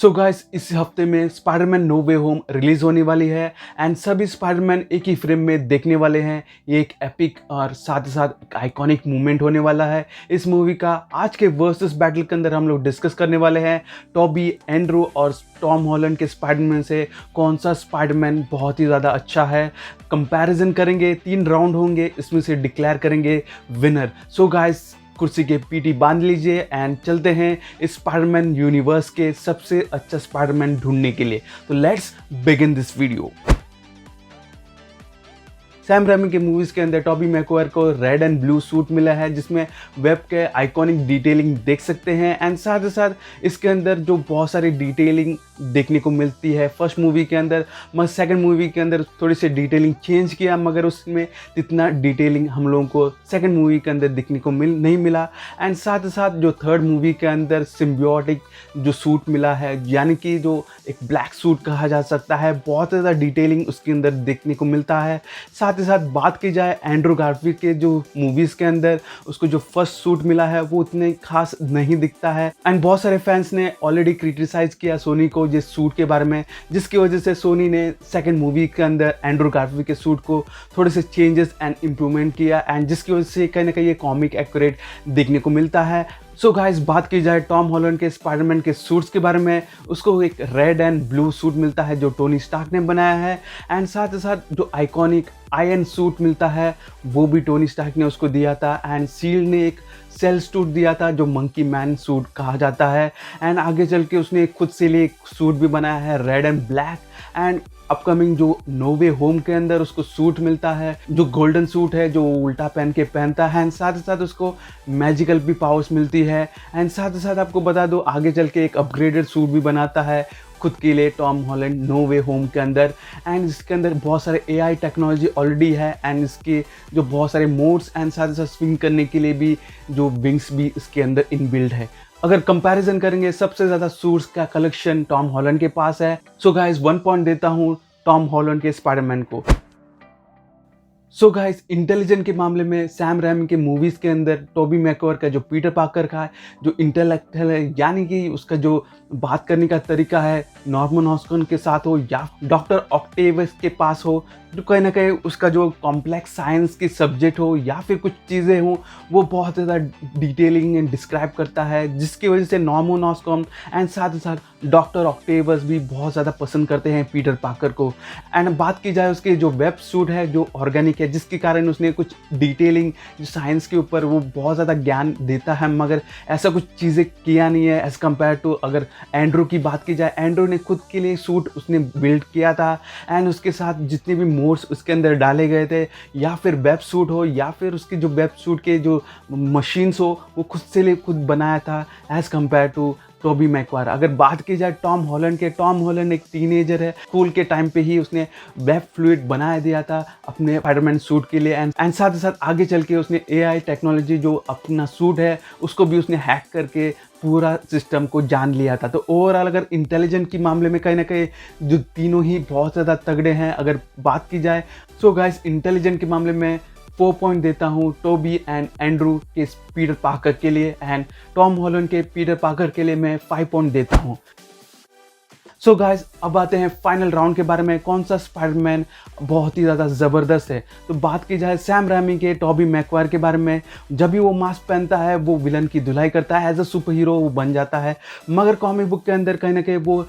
So guys, इस हफ्ते में स्पाइडरमैन नो वे होम रिलीज होने वाली है एंड सभी स्पाइडरमैन एक ही फ्रेम में देखने वाले हैं। ये एक एपिक और साथ ही साथ एक आइकॉनिक मूवमेंट होने वाला है। इस मूवी का आज के वर्सेस बैटल के अंदर हम लोग डिस्कस करने वाले हैं टॉबी, एंड्रू और टॉम हॉलैंड के स्पाइडरमैन से कौन सा स्पाइडरमैन बहुत ही ज़्यादा अच्छा है। कंपैरिजन करेंगे, 3 राउंड होंगे, इसमें से डिक्लेयर करेंगे विनर। सो गाइस, कुर्सी के पीटी बांध लीजिए एंड चलते हैं इस स्पाइडरमैन यूनिवर्स के सबसे अच्छा स्पाइडरमैन ढूंढने के लिए। तो let's begin this video. Sam Raimi के मूवीज़ के अंदर टॉबी मैकवायर को रेड एंड ब्लू सूट मिला है जिसमें वेब के आइकॉनिक डिटेलिंग देख सकते हैं एंड साथ ही साथ इसके अंदर जो बहुत सारी डिटेलिंग देखने को मिलती है फर्स्ट मूवी के अंदर, मगर सेकंड मूवी के अंदर थोड़ी सी डिटेलिंग चेंज किया, मगर उसमें इतना डिटेलिंग हम लोगों को सेकंड मूवी के अंदर देखने को नहीं मिला। एंड साथ ही साथ जो थर्ड मूवी के अंदर सिम्बियोटिक जो सूट मिला है, यानी कि जो एक ब्लैक सूट कहा जा सकता है, बहुत ज़्यादा डिटेलिंग उसके अंदर देखने को मिलता है। साथ ही साथ बात की जाए एंड्रू गारफील्ड के जो मूवीज़ के अंदर उसको जो फर्स्ट सूट मिला है वो उतने खास नहीं दिखता है एंड बहुत सारे फैंस ने ऑलरेडी क्रिटिसाइज किया सोनी को जिस सूट के बारे में, जिसकी वजह से सोनी ने सेकंड मूवी के अंदर एंड्रू गारफील्ड के सूट को थोड़े से चेंजेस एंड इम्प्रूवमेंट किया एंड जिसकी वजह से कहीं ना कहीं ये कॉमिक एक्यूरेट देखने को मिलता है। सो गाइस, बात की जाए टॉम हॉलैंड के स्पाइडरमैन के सूट्स के बारे में, उसको एक रेड एंड ब्लू सूट मिलता है जो टोनी स्टार्क ने बनाया है एंड साथ ही साथ जो आइकॉनिक आयरन सूट मिलता है वो भी टोनी स्टार्क ने उसको दिया था एंड शील्ड ने एक सेल सूट दिया था जो मंकी मैन सूट कहा जाता है एंड आगे चल के उसने खुद से लिए एक सूट भी बनाया है red and black and upcoming जो नो वे होम के अंदर उसको सूट मिलता है जो गोल्डन सूट है जो उल्टा पहन के पहनता है एंड साथ ही साथ उसको मैजिकल भी पावर्स मिलती है एंड साथ ही साथ आपको बता दो आगे चल के एक अपग्रेडेड सूट भी बनाता है खुद के लिए टॉम हॉलैंड नो वे होम के अंदर एंड इसके अंदर बहुत सारे एआई टेक्नोलॉजी ऑलरेडी है एंड इसके जो बहुत सारे मोड्स एंड साथ ही साथ स्विंग करने के लिए भी जो विंग्स भी इसके अंदर इनबिल्ड है। अगर कंपैरिजन करेंगे सबसे ज़्यादा सूट्स का कलेक्शन टॉम हॉलैंड के पास है। सो गाइस, 1 पॉइंट देता हूँ टॉम हॉलैंड के स्पाइडरमैन को। सो गाइस, इंटेलिजेंट के मामले में सैम रेमी के मूवीज़ के अंदर टोबी मैकवायर का जो पीटर पार्कर का है, जो इंटेलेक्चुअल है, यानी कि उसका जो बात करने का तरीका है नॉर्मन ऑस्कन के साथ हो या डॉक्टर ऑक्टेवियस के पास हो, जो कहीं ना कहीं उसका जो कॉम्प्लेक्स साइंस की सब्जेक्ट हो या फिर कुछ चीज़ें हों वो बहुत ज़्यादा डिटेलिंग एंड डिस्क्राइब करता है, जिसकी वजह से नॉर्मन ऑस्कन एंड साथ ही साथ डॉक्टर ऑक्टेवियस भी बहुत ज़्यादा पसंद करते हैं पीटर पार्कर को। एंड बात की जाए उसके जो वेब सूट है जो ऑर्गेनिक है, जिसके कारण उसने कुछ डिटेलिंग जो साइंस के ऊपर वो बहुत ज़्यादा ज्ञान देता है, मगर ऐसा कुछ चीज़ें किया नहीं है एज़ कम्पेयर टू अगर एंड्रू की बात की जाए। एंड्रू ने खुद के लिए सूट उसने बिल्ड किया था एंड उसके साथ जितने भी मोड्स उसके अंदर डाले गए थे, या फिर वेब सूट हो या फिर उसके जो वेब सूट के जो मशीन्स हो वो खुद से लिए खुद बनाया था as compare to Toby Maguire. अगर बात की जाए टॉम हॉलैंड के, टॉम हॉलैंड एक टीनेजर है, स्कूल के टाइम पे ही उसने वेब फ्लूइड बनाया दिया था अपने स्पाइडरमैन सूट के लिए एंड साथ ही साथ आगे चल के उसने एआई टेक्नोलॉजी जो अपना सूट है उसको भी उसने हैक करके पूरा सिस्टम को जान लिया था। तो ओवरऑल अगर इंटेलिजेंट के मामले में कहीं ना कहीं जो तीनों ही बहुत ज़्यादा तगड़े हैं अगर बात की जाए। सो गाइस, इंटेलिजेंट के मामले में 4 पॉइंट देता हूँ टोबी एंड एंड्रू के पीटर पार्कर के लिए एंड टॉम हॉलैंड के पीटर पार्कर के लिए मैं 5 पॉइंट देता हूँ। सो गाइस, अब आते हैं फाइनल राउंड के बारे में, कौन सा स्पाइडरमैन बहुत ही ज़्यादा ज़बरदस्त है। तो बात की जाए सैम रेमी के टॉबी मैकवायर के बारे में, जब भी वो मास्क पहनता है वो विलन की धुलाई करता है, एज अ सुपर हीरो वो बन जाता है, मगर कॉमिक बुक के अंदर कहीं ना कहीं वो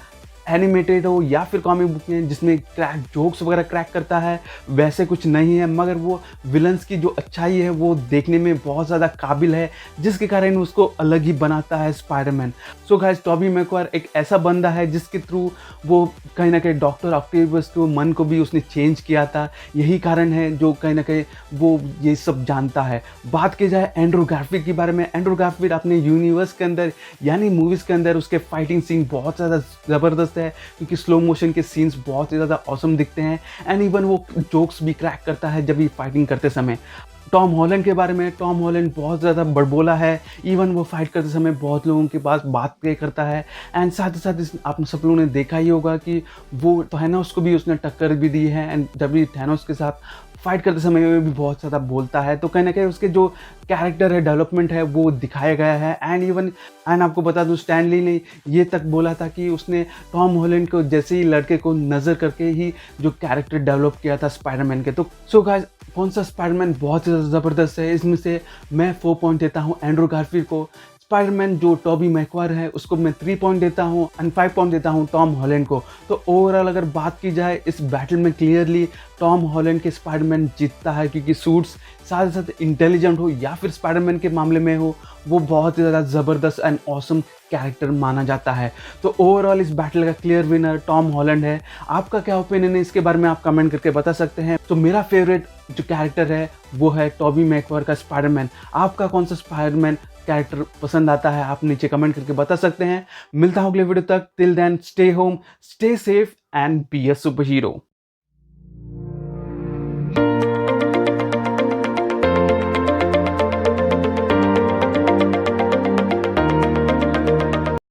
एनिमेटेड हो या फिर कॉमिक बुक में जिसमें क्रैक जोक्स वगैरह क्रैक करता है वैसे कुछ नहीं है, मगर वो विलन्स की जो अच्छाई है वो देखने में बहुत ज़्यादा काबिल है, जिसके कारण उसको अलग ही बनाता है Spiderman. So guys, Toby Maguire एक ऐसा बंदा है जिसके थ्रू वो कहीं ना कहीं डॉक्टर ऑक्टेवियस के मन को भी उसने चेंज किया था, यही कारण है जो कहीं ना कहीं वो ये सब जानता है। बात की जाए एंड्रू गारफील्ड के बारे में, एंड्रू गारफील्ड अपने यूनिवर्स के अंदर यानी मूवीज़ के अंदर उसके फाइटिंग सीन बहुत ज़्यादा ज़बरदस्त है, क्योंकि स्लो मोशन के सीन्स बहुत ही ज़्यादा ऑसम दिखते हैं एंड इवन वो जोक्स भी क्रैक करता है जब भी फाइटिंग करते समय। टॉम हॉलैंड के बारे में, टॉम हॉलैंड बहुत ज़्यादा बड़बोला है। इवन वो फाइट करते समय बहुत लोगों के पास बातें करता है। एंड साथ ही साथ आप सब लोगों ने देखा ही होगा कि वो थैनोस को भी उसने टक्कर भी दी है। एंड जब भी थैनोस के साथ फाइट करते समय में भी बहुत ज़्यादा बोलता है, तो कहीं ना कहीं उसके जो कैरेक्टर है, डेवलपमेंट है, वो दिखाया गया है। एंड आपको बता दूं, स्टैनली ने ये तक बोला था कि उसने टॉम हॉलैंड को जैसे ही लड़के को नज़र करके ही जो कैरेक्टर डेवलप किया था स्पाइडरमैन के। तो सो गाइस, कौन सा स्पाइडरमैन बहुत ही ज़बरदस्त है, इसमें से मैं 4 पॉइंट देता हूँ एंड्रू गारफील्ड को। स्पाइडरमैन जो टॉबी मैकवायर है उसको मैं 3 पॉइंट देता हूँ एंड 5 पॉइंट देता हूँ टॉम हॉलैंड को। तो ओवरऑल अगर बात की जाए इस बैटल में, क्लियरली टॉम हॉलैंड के स्पाइडरमैन जीतता है, क्योंकि सूट्स साथ ही साथ इंटेलिजेंट हो या फिर स्पाइडरमैन के मामले में हो, वो बहुत ही ज़्यादा ज़बरदस्त एंड ऑसम कैरेक्टर माना जाता है। तो ओवरऑल इस बैटल का क्लियर विनर टॉम हॉलैंड है। आपका क्या ओपिनियन है इसके बारे में, आप कमेंट करके बता सकते हैं। तो मेरा फेवरेट जो कैरेक्टर है वो है टॉबी मैकवायर का स्पाइडरमैन। आपका कौन सा स्पाइडरमैन कैरेक्टर पसंद आता है, आप नीचे कमेंट करके बता सकते हैं। मिलता हूँ अगले वीडियो तक, till then stay home, stay safe and be a super hero.